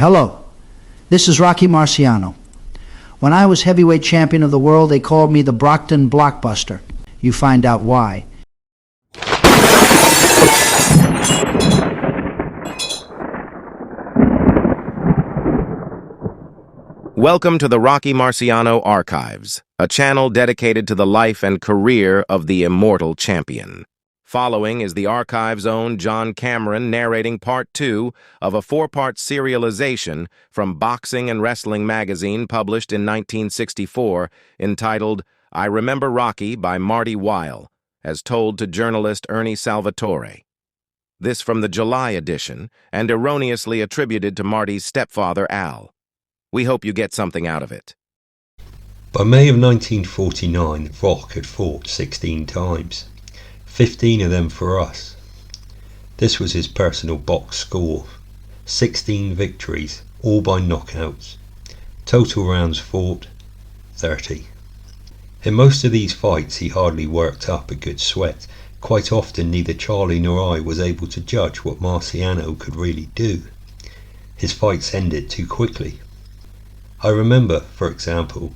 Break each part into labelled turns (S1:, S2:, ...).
S1: Hello, this is Rocky Marciano. When I was heavyweight champion of the world, they called me the Brockton Blockbuster. You find out why.
S2: Welcome to the Rocky Marciano Archives, a channel dedicated to the life and career of the immortal champion. Following is the Archives' own John Cameron narrating Part 2 of a 4-part serialization from Boxing and Wrestling magazine published in 1964 entitled I Remember Rocky by Marty Weill, as told to journalist Ernie Salvatore. This from the July edition and erroneously attributed to Marty's stepfather Al. We hope you get something out of it.
S3: By May of 1949, Rock had fought 16 times. 15 of them for us. This was his personal box score. 16 victories, all by knockouts. Total rounds fought, 30. In most of these fights he hardly worked up a good sweat. Quite often neither Charlie nor I was able to judge what Marciano could really do. His fights ended too quickly. I remember, for example,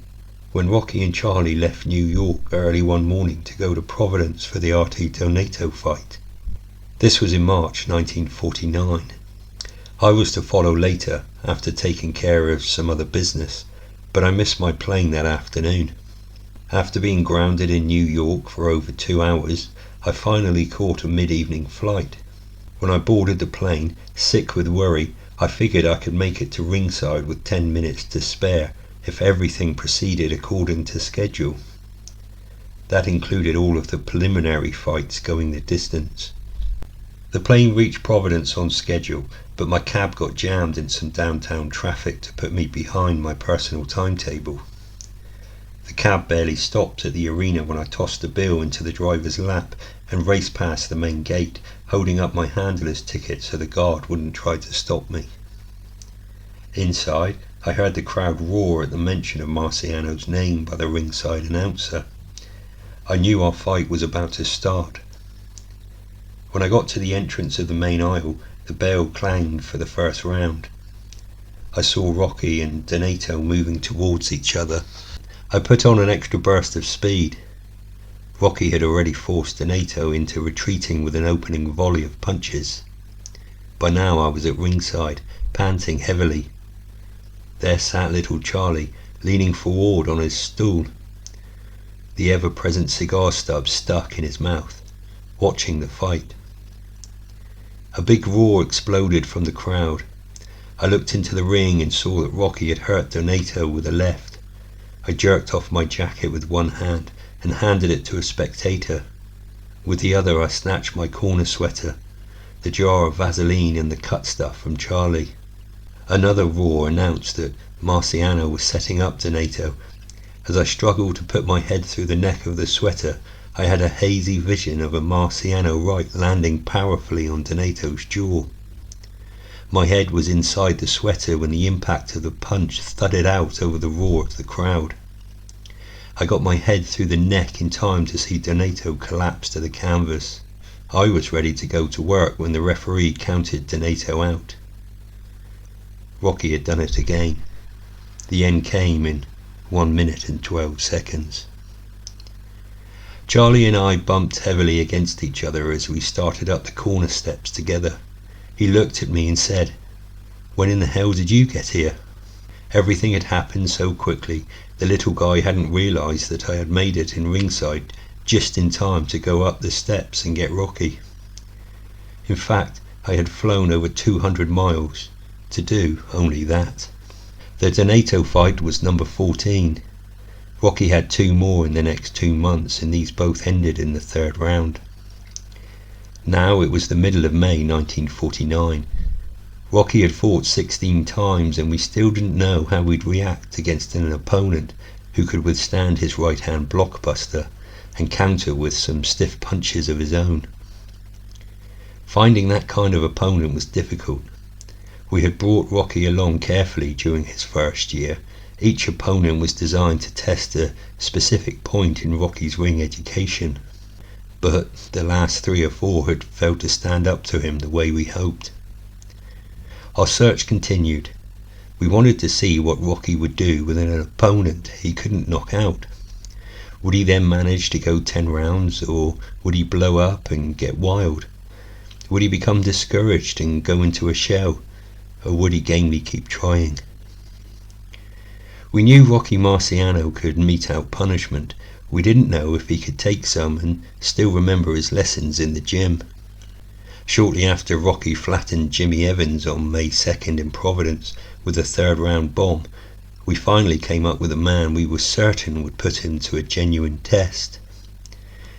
S3: when Rocky and Charlie left New York early one morning to go to Providence for the Arte Donato fight. This was in March 1949. I was to follow later after taking care of some other business, but I missed my plane that afternoon. After being grounded in New York for over 2 hours, I finally caught a mid-evening flight. When I boarded the plane, sick with worry, I figured I could make it to ringside with 10 minutes to spare if everything proceeded according to schedule. That included all of the preliminary fights going the distance. The plane reached Providence on schedule, but my cab got jammed in some downtown traffic to put me behind my personal timetable. The cab barely stopped at the arena when I tossed the bill into the driver's lap and raced past the main gate, holding up my handler's ticket so the guard wouldn't try to stop me. Inside, I heard the crowd roar at the mention of Marciano's name by the ringside announcer. I knew our fight was about to start. When I got to the entrance of the main aisle, the bell clanged for the first round. I saw Rocky and Donato moving towards each other. I put on an extra burst of speed. Rocky had already forced Donato into retreating with an opening volley of punches. By now I was at ringside, panting heavily. There sat little Charlie, leaning forward on his stool, the ever-present cigar stub stuck in his mouth, watching the fight. A big roar exploded from the crowd. I looked into the ring and saw that Rocky had hurt Donato with a left. I jerked off my jacket with one hand and handed it to a spectator. With the other I snatched my corner sweater, the jar of Vaseline and the cut stuff from Charlie. Another roar announced that Marciano was setting up Donato. As I struggled to put my head through the neck of the sweater, I had a hazy vision of a Marciano right landing powerfully on Donato's jaw. My head was inside the sweater when the impact of the punch thudded out over the roar of the crowd. I got my head through the neck in time to see Donato collapse to the canvas. I was ready to go to work when the referee counted Donato out. Rocky had done it again. The end came in 1 minute and 12 seconds. Charlie and I bumped heavily against each other as we started up the corner steps together. He looked at me and said, "When in the hell did you get here?" Everything had happened so quickly, the little guy hadn't realized that I had made it in ringside just in time to go up the steps and get Rocky. In fact, I had flown over 200 miles to do only that. The Donato fight was number 14. Rocky had 2 more in the next 2 months, and these both ended in the 3rd round. Now it was the middle of May 1949. Rocky had fought 16 times, and we still didn't know how we'd react against an opponent who could withstand his right-hand blockbuster and counter with some stiff punches of his own. Finding that kind of opponent was difficult. We had brought Rocky along carefully during his first year. Each opponent was designed to test a specific point in Rocky's ring education. But the last 3 or 4 had failed to stand up to him the way we hoped. Our search continued. We wanted to see what Rocky would do with an opponent he couldn't knock out. Would he then manage to go 10 rounds, or would he blow up and get wild? Would he become discouraged and go into a shell, or would he gamely keep trying? We knew Rocky Marciano could mete out punishment. We didn't know if he could take some and still remember his lessons in the gym. Shortly after Rocky flattened Jimmy Evans on May 2nd in Providence with a 3rd round bomb, we finally came up with a man we were certain would put him to a genuine test.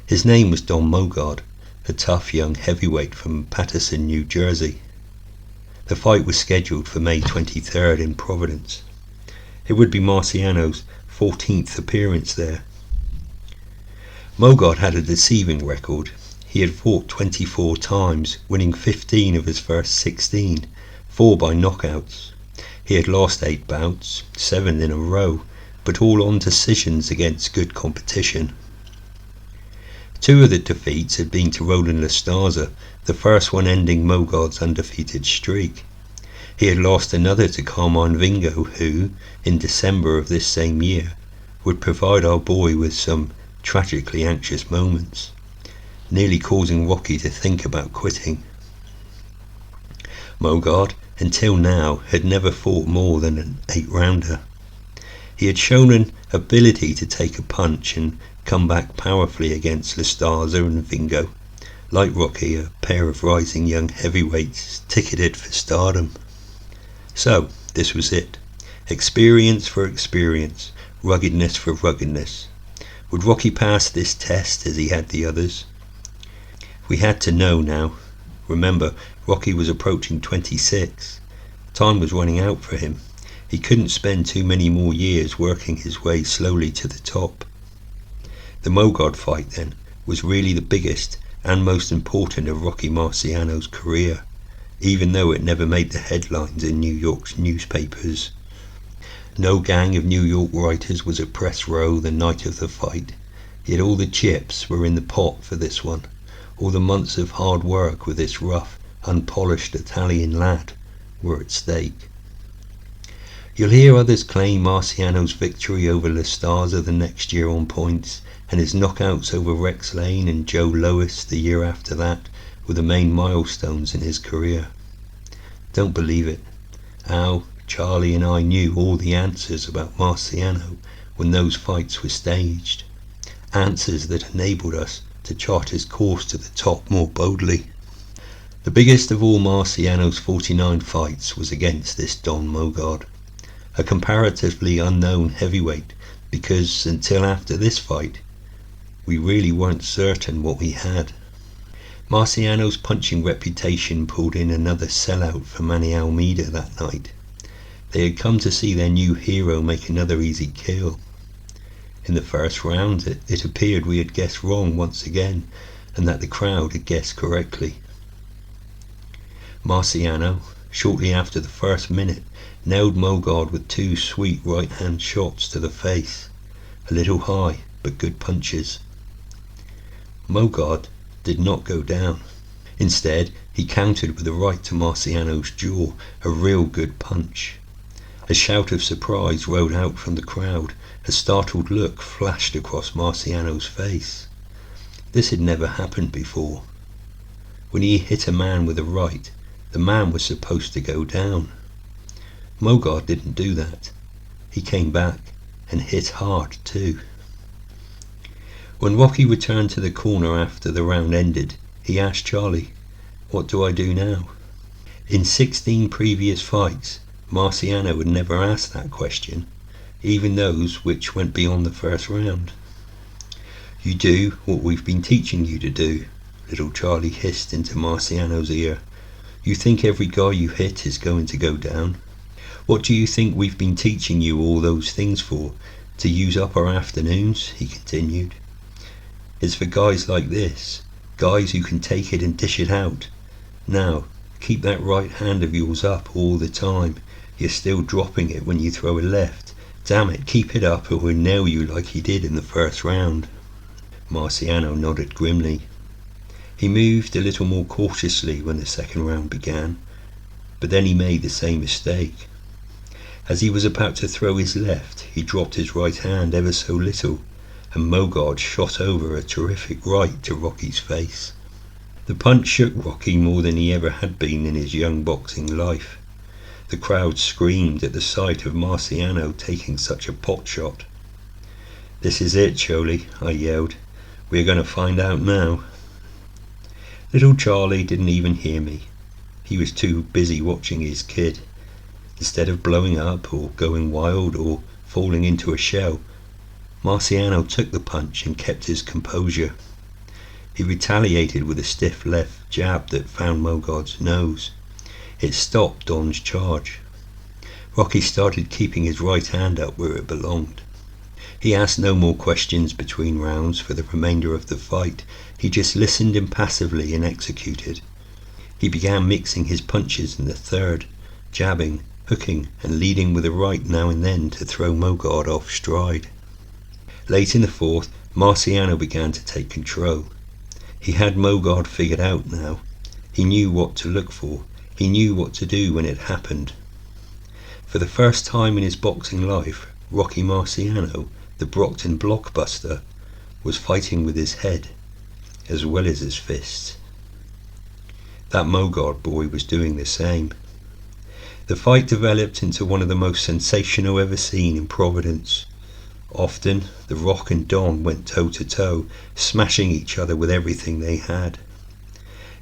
S3: His name was Don Mogard, a tough young heavyweight from Paterson, New Jersey. The fight was scheduled for May 23rd in Providence. It would be Marciano's 14th appearance there. Mogard had a deceiving record. He had fought 24 times, winning 15 of his first 16, 4 by knockouts. He had lost 8 bouts, 7 in a row, but all on decisions against good competition. 2 of the defeats had been to Roland Lastaza, the first one ending Mogard's undefeated streak. He had lost another to Carmine Vingo, who, in December of this same year, would provide our boy with some tragically anxious moments, nearly causing Rocky to think about quitting. Mogard, until now, had never fought more than an 8-rounder. He had shown an ability to take a punch and come back powerfully against Lastaza and Vingo, like Rocky, a pair of rising young heavyweights ticketed for stardom. So, this was it. Experience for experience, ruggedness for ruggedness. Would Rocky pass this test as he had the others? We had to know now. Remember, Rocky was approaching 26. Time was running out for him. He couldn't spend too many more years working his way slowly to the top. The Mogard fight, then, was really the biggest and most important of Rocky Marciano's career, even though it never made the headlines in New York's newspapers. No gang of New York writers was at press row the night of the fight, yet all the chips were in the pot for this one. All the months of hard work with this rough, unpolished Italian lad were at stake. You'll hear others claim Marciano's victory over Lastaza the next year on points, and his knockouts over Rex Lane and Joe Lois the year after that were the main milestones in his career. Don't believe it. Al, Charlie and I knew all the answers about Marciano when those fights were staged. Answers that enabled us to chart his course to the top more boldly. The biggest of all Marciano's 49 fights was against this Don Mogard, a comparatively unknown heavyweight, because until after this fight, we really weren't certain what we had. Marciano's punching reputation pulled in another sellout for Manny Almeida that night. They had come to see their new hero make another easy kill. In the first round, it appeared we had guessed wrong once again, and that the crowd had guessed correctly. Marciano, shortly after the first minute, nailed Mogard with 2 sweet right-hand shots to the face, a little high, but good punches. Mogard did not go down. Instead, he countered with a right to Marciano's jaw, a real good punch. A shout of surprise rode out from the crowd. A startled look flashed across Marciano's face. This had never happened before. When he hit a man with a right, the man was supposed to go down. Mogard didn't do that. He came back and hit hard too. When Rocky returned to the corner after the round ended, he asked Charlie, "What do I do now?" In 16 previous fights, Marciano had never asked that question, even those which went beyond the first round. "You do what we've been teaching you to do," little Charlie hissed into Marciano's ear. "You think every guy you hit is going to go down? What do you think we've been teaching you all those things for? To use up our afternoons?" he continued. "It's for guys like this, guys who can take it and dish it out. Now, keep that right hand of yours up all the time. You're still dropping it when you throw a left. Damn it, keep it up or we'll nail you like he did in the first round." Marciano nodded grimly. He moved a little more cautiously when the second round began, but then he made the same mistake. As he was about to throw his left, he dropped his right hand ever so little, and Mogard shot over a terrific right to Rocky's face. The punch shook Rocky more than he ever had been in his young boxing life. The crowd screamed at the sight of Marciano taking such a pot shot. "This is it, Choli," I yelled. "We're going to find out now." Little Charlie didn't even hear me. He was too busy watching his kid. Instead of blowing up or going wild or falling into a shell, Marciano took the punch and kept his composure. He retaliated with a stiff left jab that found Mogard's nose. It stopped Don's charge. Rocky started keeping his right hand up where it belonged. He asked no more questions between rounds for the remainder of the fight. He just listened impassively and executed. He began mixing his punches in the third, jabbing, hooking and leading with a right now and then to throw Mogard off stride. Late in the fourth, Marciano began to take control. He had Mogard figured out now. He knew what to look for. He knew what to do when it happened. For the first time in his boxing life, Rocky Marciano, the Brockton blockbuster, was fighting with his head as well as his fists. That Mogard boy was doing the same. The fight developed into one of the most sensational ever seen in Providence. Often, the Rock and Don went toe to toe, smashing each other with everything they had.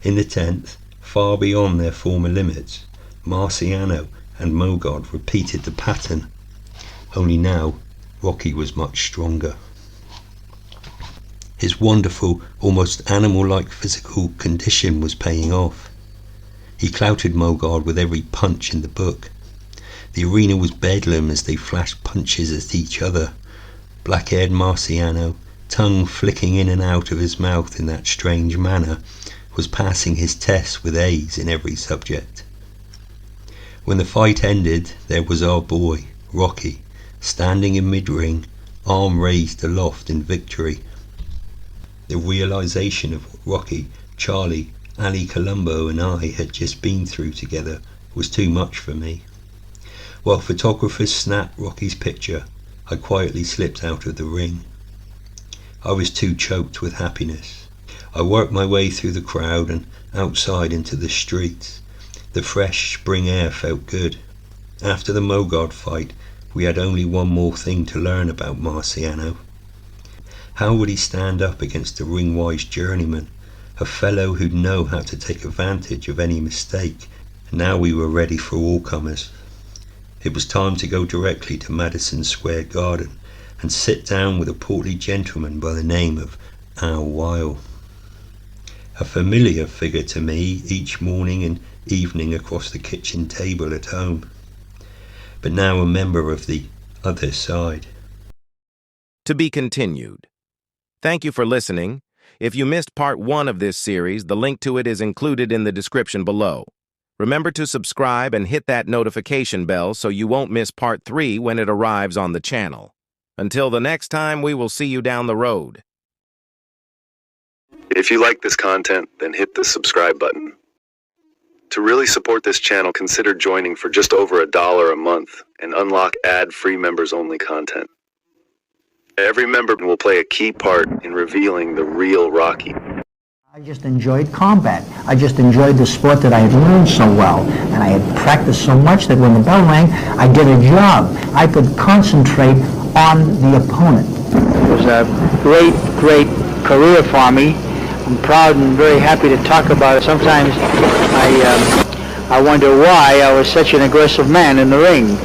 S3: In the 10th, far beyond their former limits, Marciano and Mogard repeated the pattern. Only now, Rocky was much stronger. His wonderful, almost animal-like physical condition was paying off. He clouted Mogard with every punch in the book. The arena was bedlam as they flashed punches at each other. Black-haired Marciano, tongue flicking in and out of his mouth in that strange manner, was passing his tests with A's in every subject. When the fight ended, there was our boy, Rocky, standing in mid-ring, arm raised aloft in victory. The realization of what Rocky, Charlie, Ali Colombo and I had just been through together was too much for me. While photographers snapped Rocky's picture, I quietly slipped out of the ring. I was too choked with happiness. I worked my way through the crowd and outside into the streets. The fresh spring air felt good. After the Mogard fight, we had only one more thing to learn about Marciano. How would he stand up against a ring-wise journeyman, a fellow who'd know how to take advantage of any mistake? Now we were ready for all comers. It was time to go directly to Madison Square Garden and sit down with a portly gentleman by the name of Al Weill. A familiar figure to me each morning and evening across the kitchen table at home, but now a member of the other side.
S2: To be continued. Thank you for listening. If you missed part 1 of this series, the link to it is included in the description below. Remember to subscribe and hit that notification bell so you won't miss part 3 when it arrives on the channel. Until the next time, we will see you down the road.
S4: If you like this content, then hit the subscribe button. To really support this channel, consider joining for just over $1 a month and unlock ad-free members-only content. Every member will play a key part in revealing the real Rocky.
S1: I just enjoyed combat. I just enjoyed the sport that I had learned so well, and I had practiced so much that when the bell rang, I did a job. I could concentrate on the opponent.
S5: It was a great, great career for me. I'm proud and very happy to talk about it. Sometimes I wonder why I was such an aggressive man in the ring.